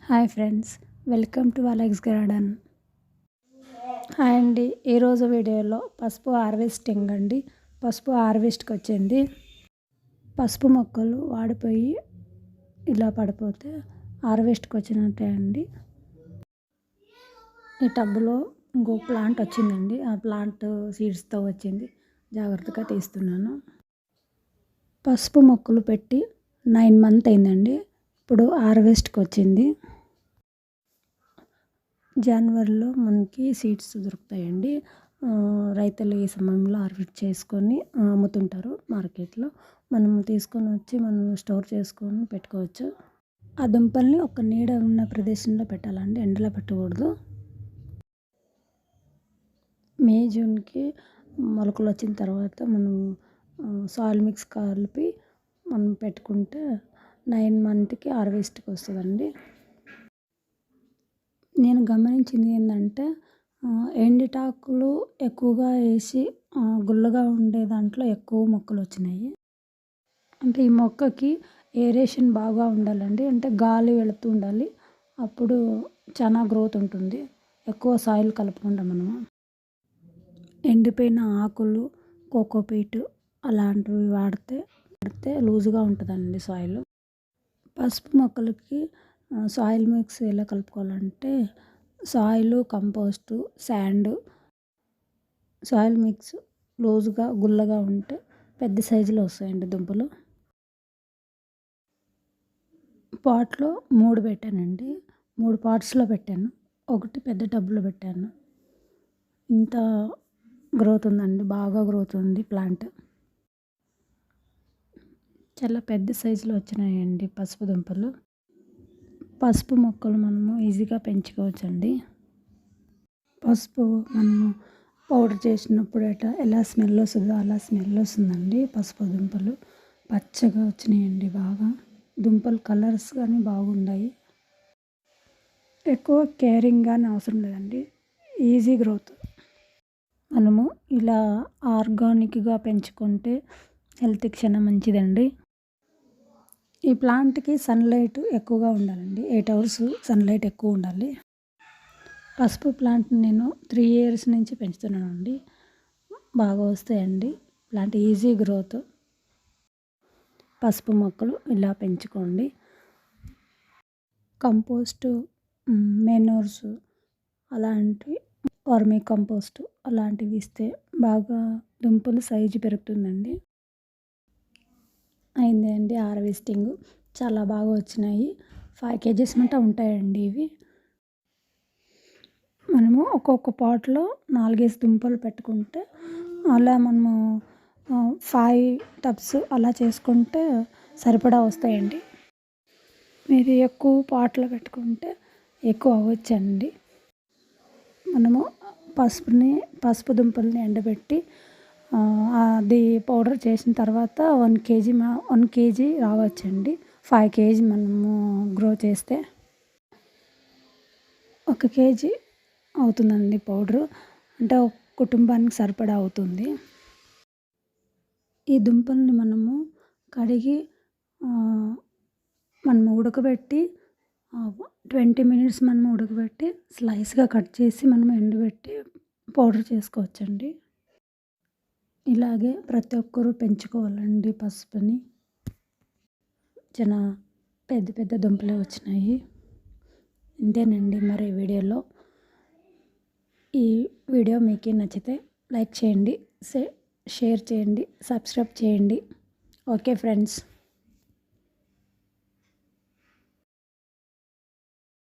Hi friends, welcome to Alex garden. Hi అండి. ఈరోజు వీడియోలో పసుపు హార్వెస్టింగ్ అండి. పసుపు హార్వెస్ట్కి వచ్చింది. పసుపు మొక్కలు వాడిపోయి ఇలా పడిపోతే హార్వెస్ట్కి వచ్చినట్టే అండి. ఈ టబ్లో ఇంకో ప్లాంట్ వచ్చిందండి. ఆ ప్లాంట్ సీడ్స్తో వచ్చింది. జాగ్రత్తగా తీస్తున్నాను. పసుపు మొక్కలు పెట్టి 9 months అయిందండి. ఇప్పుడు హార్వెస్ట్కి వచ్చింది. జనవరిలో మనకి సీడ్స్ దొరుకుతాయండి. రైతులు ఈ సమయంలో హార్వెస్ట్ చేసుకొని అమ్ముతుంటారు మార్కెట్లో. మనం తీసుకొని వచ్చి మనం స్టోర్ చేసుకొని పెట్టుకోవచ్చు. ఆ దుంపల్ని ఒక నీడ ఉన్న ప్రదేశంలో పెట్టాలండి, ఎండలో పెట్టకూడదు. మే జూన్కి మొలకలు వచ్చిన తర్వాత మనం సాయిల్ మిక్స్ కలిపి మనం పెట్టుకుంటే 9 monthsకి హార్వెస్ట్కి వస్తుందండి. నేను గమనించింది ఏంటంటే ఎండిటాకులు ఎక్కువగా వేసి గుల్లగా ఉండే దాంట్లో ఎక్కువ మొక్కలు వచ్చినాయి. అంటే ఈ మొక్కకి ఏరేషన్ బాగా ఉండాలండి. అంటే గాలి వెళుతూ ఉండాలి. అప్పుడు చాలా గ్రోత్ ఉంటుంది. ఎక్కువ సాయిల్ కలపకుండా మనము ఎండిపోయిన ఆకులు, కోకోపీట్ అలాంటివి వాడితే లూజుగా ఉంటుందండి సాయిల్. పసుపు మొక్కలకి సాయిల్ మిక్స్ ఎలా కలుపుకోవాలంటే soil, compost, sand, soil mix లూజుగా గుల్లగా ఉంటే పెద్ద సైజులో వస్తాయండి దుంపలు. పాట్లో 3 పెట్టానండి. 3 పార్ట్స్లో పెట్టాను. ఒకటి పెద్ద టబ్లో పెట్టాను. ఇంత గ్రోత్ ఉందండి, బాగా గ్రోత్ ఉంది ప్లాంట్. చాలా పెద్ద సైజులో వచ్చినాయండి పసుపు దుంపలు. పసుపు మొక్కలు మనము ఈజీగా పెంచుకోవచ్చండి. పసుపు మనము పౌడర్ చేసినప్పుడు ఎలా స్మెల్ వస్తుందో అలా స్మెల్ వస్తుందండి. పసుపు దుంపలు పచ్చగా వచ్చినాయండి బాగా. దుంపలు కలర్స్ కానీ బాగున్నాయి. ఎక్కువ కేరింగ్ కానీ అవసరం లేదండి, ఈజీ గ్రోత్. మనము ఇలా ఆర్గానిక్గా పెంచుకుంటే హెల్త్కి చాలా మంచిదండి. ఈ ప్లాంట్కి సన్లైట్ ఎక్కువగా ఉండాలండి. 8 hours సన్లైట్ ఎక్కువ ఉండాలి. పసుపు ప్లాంట్ని నేను 3 years నుంచి పెంచుతున్నానండి. బాగా వస్తాయండి. Plant easy growth. పసుపు మొక్కలు ఇలా పెంచుకోండి. కంపోస్టు, మెనూర్స్ అలాంటివి, వర్మీ కంపోస్ట్ అలాంటివి ఇస్తే బాగా దుంపలు సైజు పెరుగుతుందండి. అయిందండి హార్వెస్టింగ్. చాలా బాగా వచ్చినాయి. 5 kgs మంట ఉంటాయండి ఇవి. మనము ఒక్కొక్క పాట్లో 4-5 దుంపలు పెట్టుకుంటే అలా మనము 5 tubs అలా చేసుకుంటే సరిపడా వస్తాయండి. మీరు ఎక్కువ పాట్లో పెట్టుకుంటే ఎక్కువ అవ్వచ్చండి. మనము పసుపు దుంపల్ని ఎండబెట్టి అది పౌడర్ చేసిన తర్వాత 1 kg రావచ్చండి. 5 kg మనము గ్రో చేస్తే 1 kg అవుతుందండి పౌడరు. అంటే ఒక కుటుంబానికి సరిపడా అవుతుంది. ఈ దుంపల్ని మనము కడిగి మనము ఉడకబెట్టి 20 minutes మనము ఉడకబెట్టి స్లైస్గా కట్ చేసి మనము ఎండబెట్టి పౌడర్ చేసుకోవచ్చండి. ఇలాగే ప్రతి ఒక్కరూ పెంచుకోవాలండి పసుపుని. చాలా పెద్ద పెద్ద దుంపలే వచ్చినాయి. ఇంతేనండి మరి వీడియోలో. ఈ వీడియో మీకు నచ్చితే లైక్ చేయండి, షేర్ చేయండి, సబ్స్క్రైబ్ చేయండి. Okay friends.